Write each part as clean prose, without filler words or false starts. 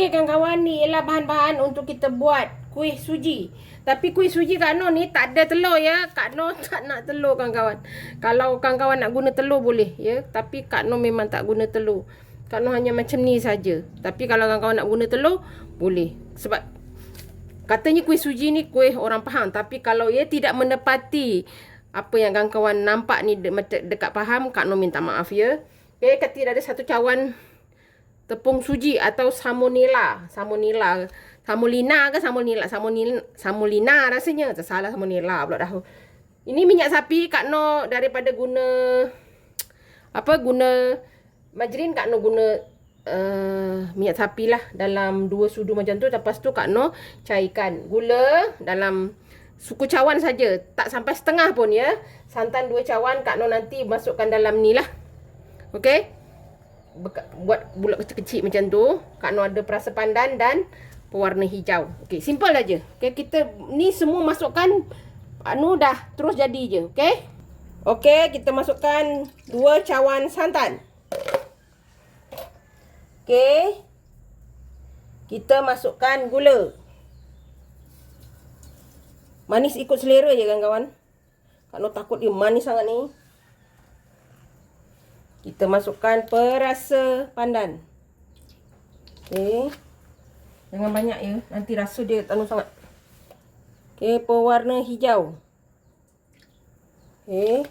Okey kawan-kawan, ni ialah bahan-bahan untuk kita buat kuih suji. Tapi kuih suji Kak Noh ni tak ada telur ya. Kak Noh tak nak telur kawan-kawan. Kalau kawan-kawan nak guna telur boleh ya. Tapi Kak Noh memang tak guna telur. Kak Noh hanya macam ni saja. Tapi kalau kawan-kawan nak guna telur, boleh. Sebab katanya kuih suji ni kuih orang Pahang. Tapi kalau ia tidak menepati apa yang kawan-kawan nampak ni dekat Pahang, Kak Noh minta maaf ya. Okay, Kak ada satu cawan tepung suji atau salmonella. Samolina ke salmonella? Samolina rasanya. Tersalah salmonella pula dah. Ini minyak sapi Kak Noh daripada guna guna margarin, Kak Noh guna minyak sapi lah dalam 2 sudu macam tu. Lepas tu Kak Noh cairkan gula dalam suku cawan saja, tak sampai setengah pun ya. Santan 2 cawan Kak Noh nanti masukkan dalam ni lah. Okey. Buat bulat kecil-kecil macam tu. Kak Noh ada perasa pandan dan pewarna hijau. Okey, simple aja. Okey, kita ni semua masukkan dah terus jadi je, okey? Okey, kita masukkan 2 cawan santan. Okey. Kita masukkan gula. Manis ikut selera je kawan-kawan. Kak Noh takut dia manis sangat ni. Kita masukkan perasa pandan. Okey. Jangan banyak ya. Nanti rasa dia tak sangat. Okey, pewarna hijau. Okey.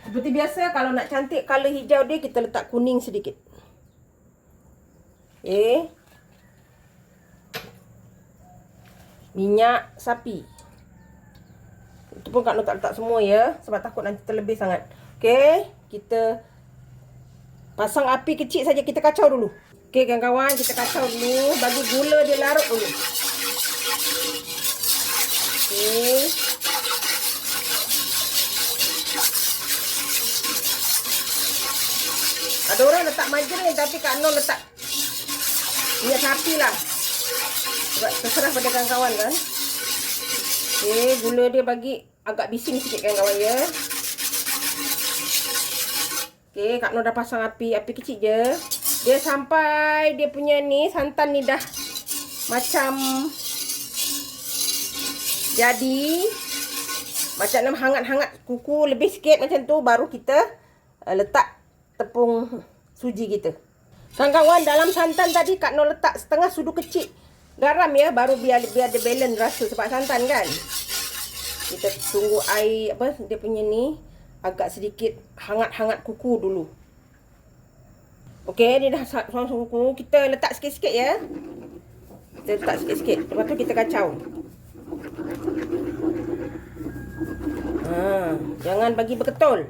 Seperti biasa kalau nak cantik color hijau dia, kita letak kuning sedikit. Okey. Minyak sapi. Itu pun Kak Noh tak letak semua ya. Sebab takut nanti terlebih sangat. Okey, kita pasang api kecil saja, kita kacau dulu. Okey kawan-kawan, kita kacau dulu, bagi gula dia larut dulu. Okey. Ada orang letak margarin tapi Kak Noh letak minyak sapi lah. Sebab terserah pada kawan-kawan kan. Okey, gula dia bagi agak bising sikit kawan-kawan ya. Okey, Kak Noh dah pasang api kecil je. Dia sampai dia punya ni santan ni dah macam jadi macam hangat-hangat kuku lebih sikit macam tu, baru kita letak tepung suji kita. Kawan-kawan, dalam santan tadi Kak Noh letak setengah sudu kecil garam ya, baru biar dia balance rasa sebab santan kan. Kita tunggu air dia punya ni agak sedikit hangat-hangat kuku dulu. Okey, dia dah langsung kuku. Kita letak sikit-sikit ya. Kita letak sikit-sikit. Lepas tu kita kacau. Jangan bagi berketul.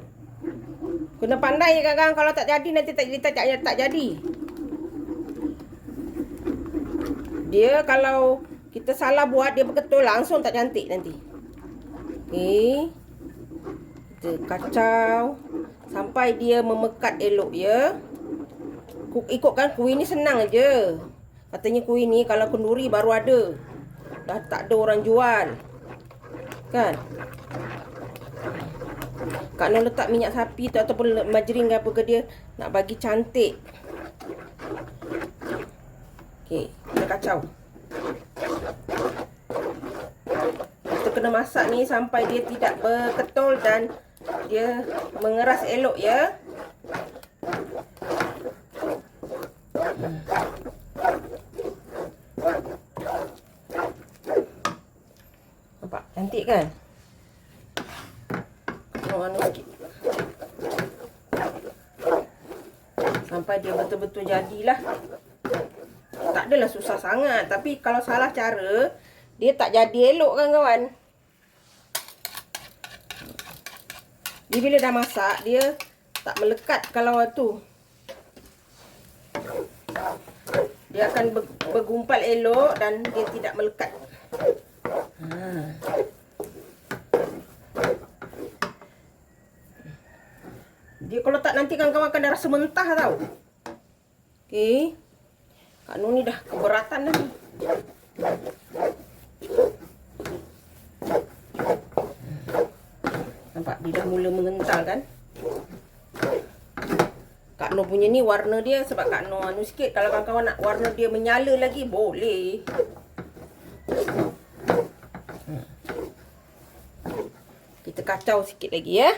Kena pandai kadang-kadang, kalau tak jadi nanti tak jadi. Dia kalau kita salah buat dia berketul, langsung tak cantik nanti. Okey. Kita kacau sampai dia memekat elok ya. Ikutkan kuih ni senang aja. Katanya kuih ni kalau kenduri baru ada. Dah tak ada orang jual. Kan? Kak Noh letak minyak sapi tu ataupun margarin ke apa ke dia nak bagi cantik. Okey, kita kacau. Kita kena masak ni sampai dia tidak berketul dan dia mengeras elok ya. Nampak cantik kan? Warna sikit. Sampai dia betul-betul jadilah. Tak adalah susah sangat, tapi kalau salah cara dia tak jadi elok kan kawan. Dia bila dah masak dia tak melekat kalau tu. Dia akan bergumpal elok dan dia tidak melekat. Dia kalau tak nanti kawan-kawan akan rasa mentah tau. Okey. Kak Noh ni dah keberatan dah. Nampak dia dah mula mengental kan. Kak Noh punya ni warna dia sebab Kak Noh anu sikit. Kalau kawan-kawan nak warna dia menyala lagi, boleh. Kita kacau sikit lagi ya.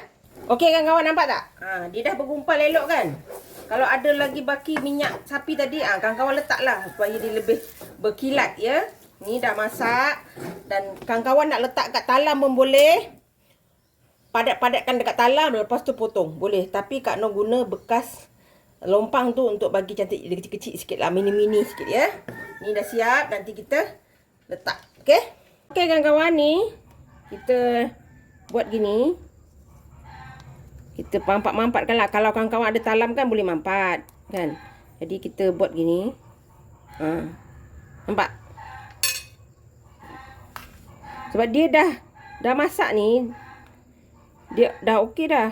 Okey kawan-kawan, nampak tak? Dia dah bergumpal elok kan? Kalau ada lagi baki minyak sapi tadi, kawan-kawan letaklah supaya dia lebih berkilat ya. Ni dah masak. Dan kawan-kawan nak letak kat talam pun boleh. Padat-padatkan dekat talam, lepas tu potong. Boleh. Tapi Kak Noh guna bekas lompang tu untuk bagi cantik. Dia kecil-kecil sikit lah. Mini-mini sikit ya. Ni dah siap. Nanti kita letak. Okey? Okey kawan-kawan, ni kita buat gini. Kita mampat-mampatkan lah. Kalau kawan-kawan ada talam kan boleh mampat. Kan? Jadi kita buat gini. Nampak? Sebab dia dah masak ni. Dia dah okey dah.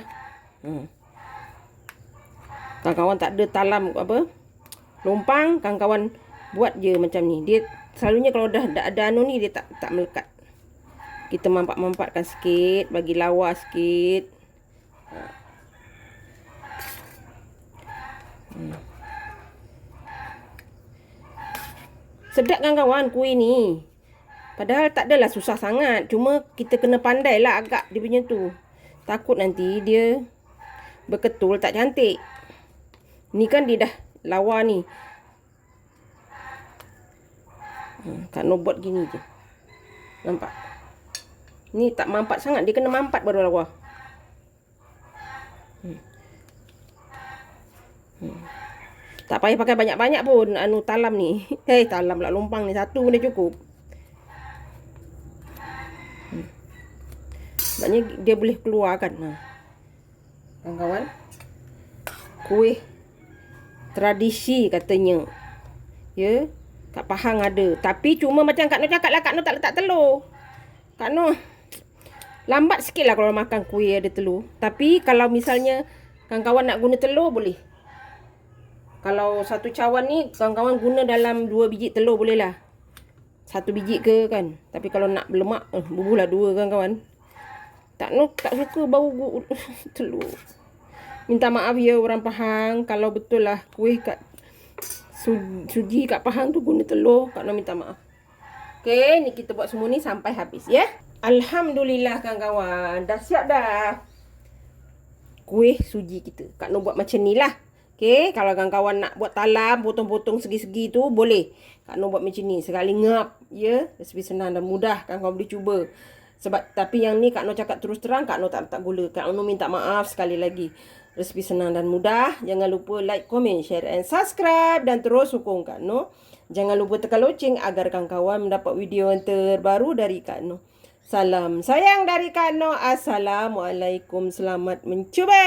Kawan-kawan tak ada talam apa, lompang, kawan-kawan buat je macam ni. Dia selalunya kalau dah ada anu ni, dia tak melekat. Kita mampat-mampatkan sikit, bagi lawa sikit. Sedap kan kawan kuih ni. Padahal tak adalah susah sangat. Cuma kita kena pandai lah agak dia punya tu. Takut nanti dia berketul tak cantik. Ni kan dia dah lawa ni. Kak Noh buat gini je. Nampak? Ni tak mampat sangat. Dia kena mampat baru lawa. Tak payah pakai banyak-banyak pun anu talam ni. Talam lah, lompang ni. Satu pun dah cukup. Sebabnya dia boleh keluarkan. Kawan-kawan, kuih tradisi katanya. Ya, kat Pahang ada. Tapi cuma macam Kak Noh cakap lah, Kak Noh tak letak telur. Kak Noh lambat sikit lah kalau makan kuih ada telur. Tapi kalau misalnya kawan-kawan nak guna telur, boleh. Kalau satu cawan ni, kawan-kawan guna dalam 2 biji telur boleh lah. 1 biji ke kan. Tapi kalau nak berlemak, bubuhlah 2 kawan-kawan. Tak suka bau telur. Minta maaf ya orang Pahang. Kalau betul lah kuih kat suji kat Pahang tu guna telur, Kak Noh minta maaf. Okey, ni kita buat semua ni sampai habis ya. Alhamdulillah kawan-kawan. Dah siap dah kuih suji kita. Kak Noh buat macam ni lah. Okey, kalau kawan-kawan nak buat talam, potong-potong segi-segi tu boleh. Kak Noh buat macam ni. Sekali ngap ya. Resipi senang dan mudah. Kawan-kawan boleh cuba. Sebab tapi yang ni Kak Noh cakap terus terang, Kak Noh tak letak gula. Kak Noh minta maaf sekali lagi. Resipi senang dan mudah. Jangan lupa like, comment, share and subscribe. Dan terus sokong Kak Noh. Jangan lupa tekan loceng agar kawan-kawan mendapat video yang terbaru dari Kak Noh. Salam sayang dari Kak Noh. Assalamualaikum. Selamat mencuba.